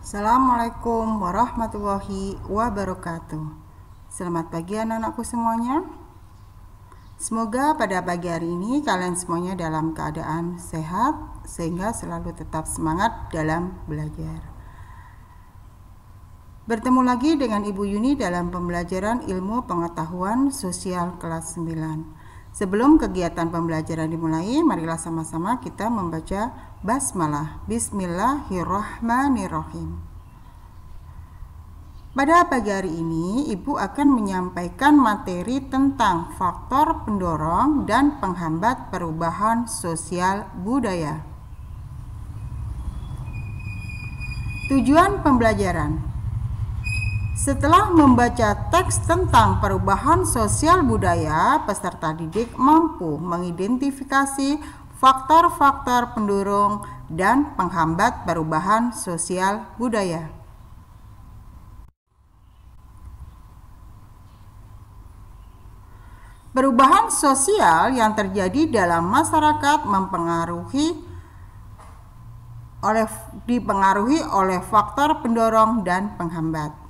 Assalamualaikum warahmatullahi wabarakatuh. Selamat pagi anak-anakku semuanya. Semoga pada pagi hari ini kalian semuanya dalam keadaan sehat sehingga selalu tetap semangat dalam belajar. Bertemu lagi dengan Ibu Yuni dalam pembelajaran ilmu pengetahuan sosial kelas 9. Sebelum kegiatan pembelajaran dimulai, marilah sama-sama kita membaca basmalah. Bismillahirrahmanirrahim. Pada pagi hari ini, Ibu akan menyampaikan materi tentang faktor pendorong dan penghambat perubahan sosial budaya. Tujuan pembelajaran: setelah membaca teks tentang perubahan sosial budaya, peserta didik mampu mengidentifikasi faktor-faktor pendorong dan penghambat perubahan sosial budaya. Perubahan sosial yang terjadi dalam masyarakat dipengaruhi oleh faktor pendorong dan penghambat.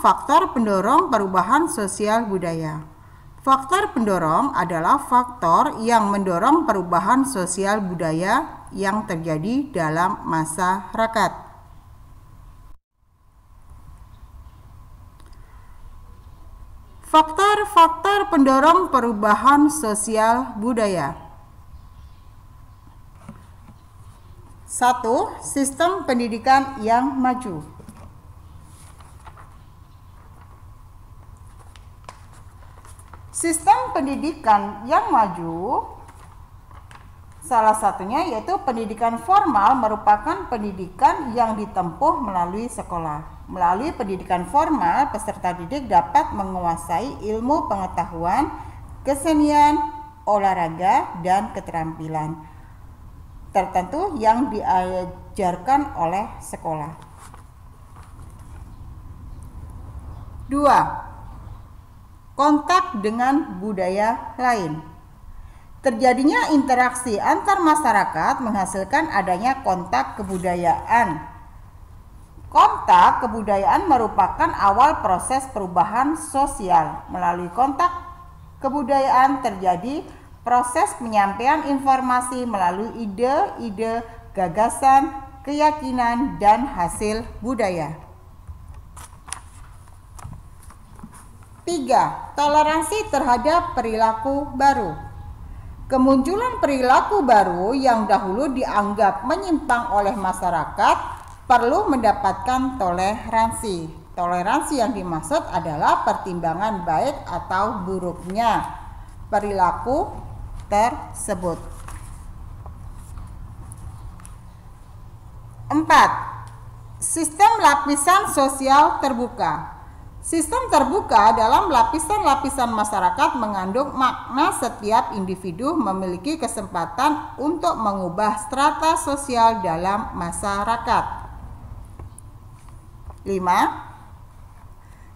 Faktor pendorong perubahan sosial budaya. Faktor pendorong adalah faktor yang mendorong perubahan sosial budaya yang terjadi dalam masyarakat. Faktor-faktor pendorong perubahan sosial budaya. 1. Sistem pendidikan yang maju. Sistem pendidikan yang maju salah satunya yaitu pendidikan formal merupakan pendidikan yang ditempuh melalui sekolah. Melalui pendidikan formal, peserta didik dapat menguasai ilmu pengetahuan, kesenian, olahraga, dan keterampilan tertentu yang diajarkan oleh sekolah. 2. Kontak dengan budaya lain. Terjadinya interaksi antar masyarakat menghasilkan adanya kontak kebudayaan. Kontak kebudayaan merupakan awal proses perubahan sosial. Melalui kontak kebudayaan terjadi proses penyampaian informasi melalui ide-ide, gagasan, keyakinan, dan hasil budaya. 3. Toleransi terhadap perilaku baru. Kemunculan perilaku baru yang dahulu dianggap menyimpang oleh masyarakat perlu mendapatkan toleransi. Toleransi yang dimaksud adalah pertimbangan baik atau buruknya perilaku tersebut. 4. Sistem lapisan sosial terbuka. Sistem terbuka dalam lapisan-lapisan masyarakat mengandung makna setiap individu memiliki kesempatan untuk mengubah strata sosial dalam masyarakat. 5.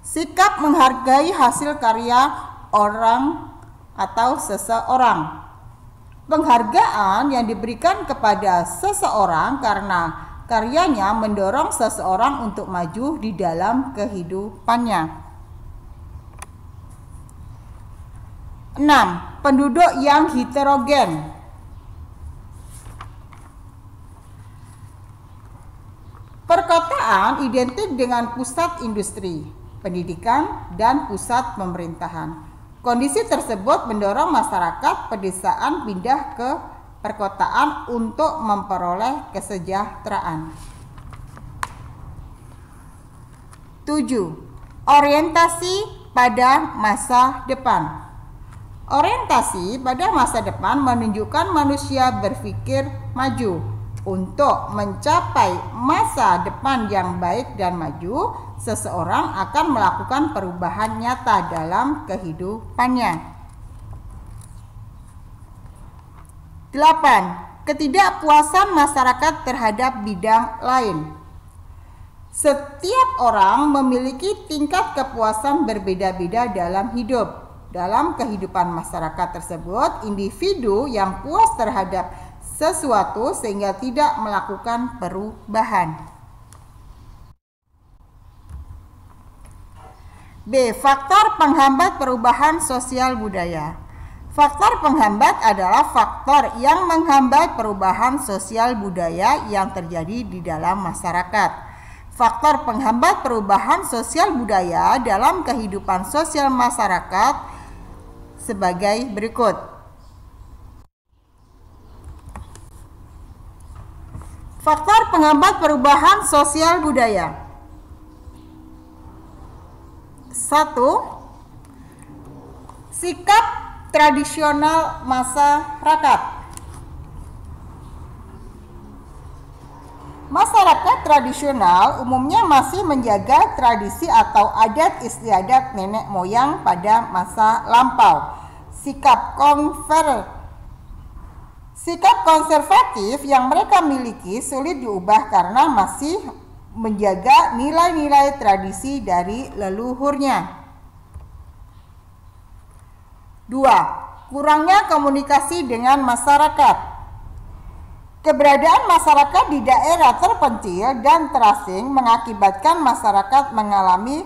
Sikap menghargai hasil karya orang atau seseorang. Penghargaan yang diberikan kepada seseorang karena karyanya mendorong seseorang untuk maju di dalam kehidupannya. 6. Penduduk yang heterogen. Perkotaan identik dengan pusat industri, pendidikan, dan pusat pemerintahan. Kondisi tersebut mendorong masyarakat pedesaan pindah ke perkotaan untuk memperoleh kesejahteraan. 7. Orientasi pada masa depan. Orientasi pada masa depan menunjukkan manusia berpikir maju. Untuk mencapai masa depan yang baik dan maju, seseorang akan melakukan perubahan nyata dalam kehidupannya. 8. Ketidakpuasan masyarakat terhadap bidang lain. Setiap orang memiliki tingkat kepuasan berbeda-beda dalam hidup. Dalam kehidupan masyarakat tersebut, individu yang puas terhadap sesuatu sehingga tidak melakukan perubahan. B. Faktor penghambat perubahan sosial budaya. Faktor penghambat adalah faktor yang menghambat perubahan sosial budaya yang terjadi di dalam masyarakat. Faktor penghambat perubahan sosial budaya dalam kehidupan sosial masyarakat sebagai berikut. Faktor penghambat perubahan sosial budaya. 1. Sikap tradisional masyarakat. Masyarakat tradisional umumnya masih menjaga tradisi atau adat istiadat nenek moyang pada masa lampau. Sikap konservatif yang mereka miliki sulit diubah karena masih menjaga nilai-nilai tradisi dari leluhurnya. 2. Kurangnya komunikasi dengan masyarakat. Keberadaan masyarakat di daerah terpencil dan terasing mengakibatkan masyarakat mengalami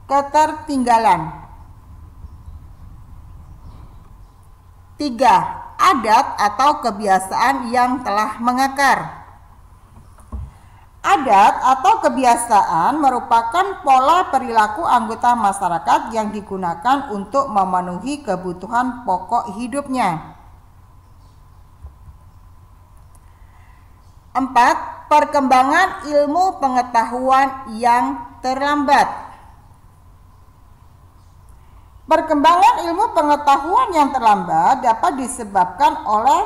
ketertinggalan. 3. Adat atau kebiasaan yang telah mengakar. Adat atau kebiasaan merupakan pola perilaku anggota masyarakat yang digunakan untuk memenuhi kebutuhan pokok hidupnya. 4. Perkembangan ilmu pengetahuan yang terlambat. Perkembangan ilmu pengetahuan yang terlambat dapat disebabkan oleh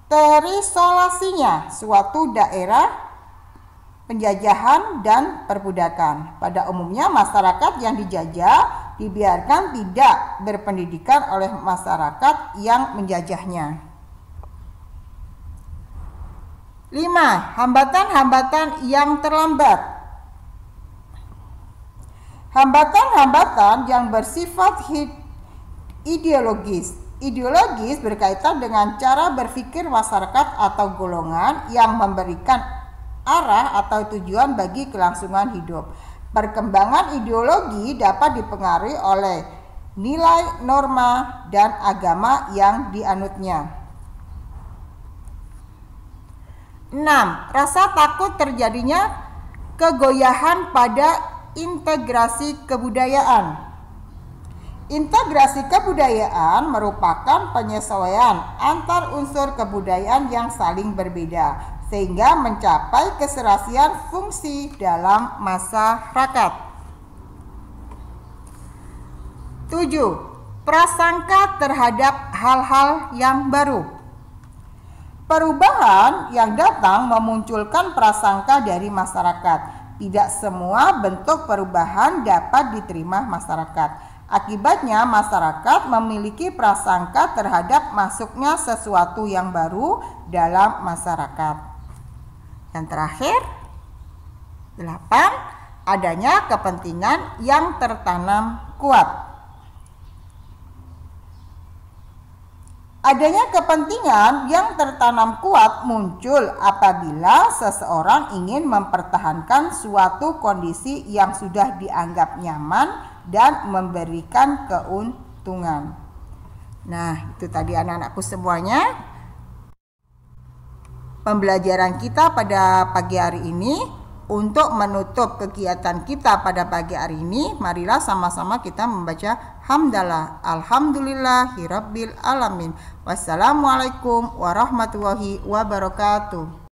terisolasinya suatu daerah, penjajahan dan perbudakan. Pada umumnya masyarakat yang dijajah dibiarkan tidak berpendidikan oleh masyarakat yang menjajahnya. 5. Hambatan-hambatan yang terlambat. Hambatan-hambatan yang bersifat ideologis. Ideologis berkaitan dengan cara berpikir masyarakat atau golongan yang memberikan arah atau tujuan bagi kelangsungan hidup. Perkembangan ideologi dapat dipengaruhi oleh nilai, norma, dan agama yang dianutnya. 6. Rasa takut terjadinya kegoyahan pada integrasi kebudayaan. Integrasi kebudayaan merupakan penyesuaian antar unsur kebudayaan yang saling berbeda, sehingga mencapai keserasian fungsi dalam masyarakat. 7. Prasangka terhadap hal-hal yang baru. Perubahan yang datang memunculkan prasangka dari masyarakat. Tidak semua bentuk perubahan dapat diterima masyarakat. Akibatnya masyarakat memiliki prasangka terhadap masuknya sesuatu yang baru dalam masyarakat. Yang terakhir, 8. Adanya kepentingan yang tertanam kuat. Adanya kepentingan yang tertanam kuat muncul apabila seseorang ingin mempertahankan suatu kondisi yang sudah dianggap nyaman dan memberikan keuntungan. Nah, itu tadi anak-anakku semuanya. Pembelajaran kita pada pagi hari ini. Untuk menutup kegiatan kita pada pagi hari ini, marilah sama-sama kita membaca hamdalah. Alhamdulillahirabbil alamin. Wassalamualaikum warahmatullahi wabarakatuh.